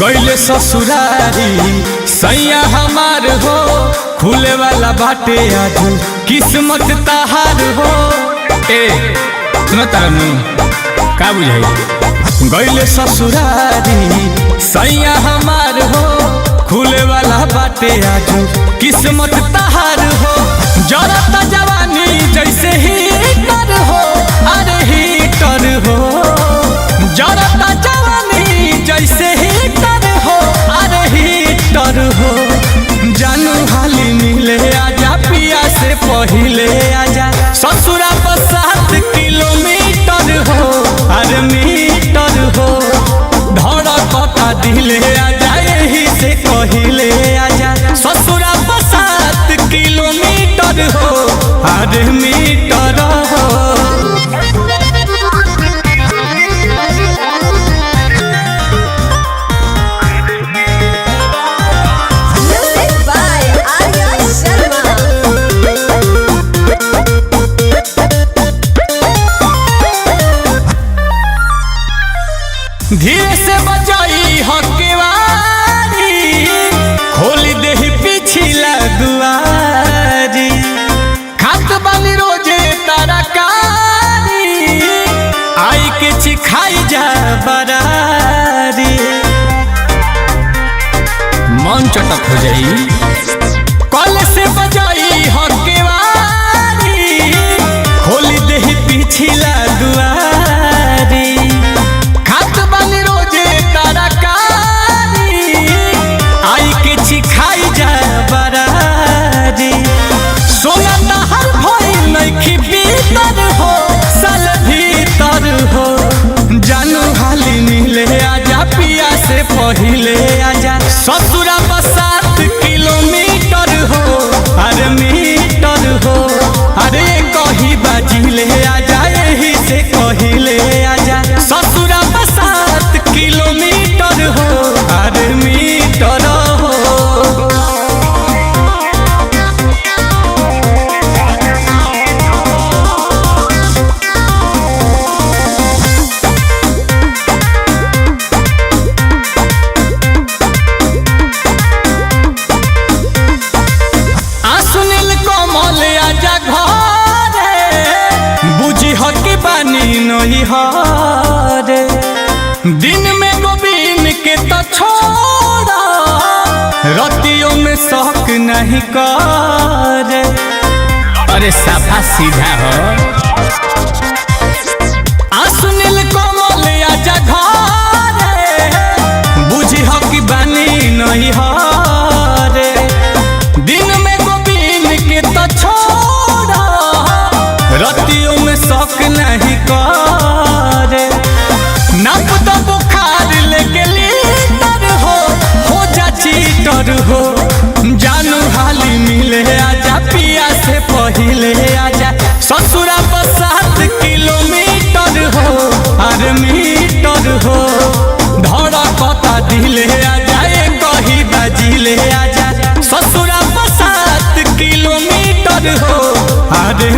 गईले ससुरारी सैया हमार हो, खुले वाला बाटे आज किस्मत तहार हो। ए सुनो तारनु का बुझाई। गईले ससुरारी सैया हमार हो, खुले वाला बाटे आज किस्मत तहार हो। जरता जवानी जैसे हीटर हो, अरे हीटर हो। जरता जवानी जैसे हीटर हो, अरे हीटर हो। जानू हाली मिले आजा, पिया से पहिले आजा। ससुरा पर 7 किलोमीटर हो, अरे मीटर हो। धड़कता दिले आजा, यही से कहिले आजा। ससुरा पर 7 किलोमीटर हो, अरे मीटर हो। धीरे से बजाई हकेवारी, खोली देही पिछला दुआरी। खात बानी रोजे तरकारी, आई के चिखाई जा बरारी। मन चटक हो जाई। कल से बजाई हकेवारी, खोली देही पिछला दुआरी। खाई जा बरारी। सोना तहर भइल नइखी भीतर हो, साल भीतर हो। जानू हाली मिले आजा, पिया से पहिले आजा। ससुरा पर 7 किलोमीटर हो, अरे मीटर हो। अरे कही बाजिले आजा, यही से कहिले आजा। ससुरा पर 7 किलोमीटर हो, अरे मीटर हो। नहीं हारे दिन में गोविंद के तो छोड़ा, रतियों में शौक नहीं करे। अरे साफा सीधा हो। सुनील कोमल आजा घरे, बुझी हो कि बानी नहीं हारे। दिन में गोविंद के तो छोड़ा, रतियों में शौक नहीं करे। नाप तो बुखार लेके लीटर हो जा चीटर हो। जानू हाली मिले आजा, पिया से पहिले आजा। ससुरा पर 7 किलोमीटर हो, अरे मीटर हो। धड़कता दिले आजा, ये कही बाजिले आजा। ससुरा पर 7 किलोमीटर हो, अरे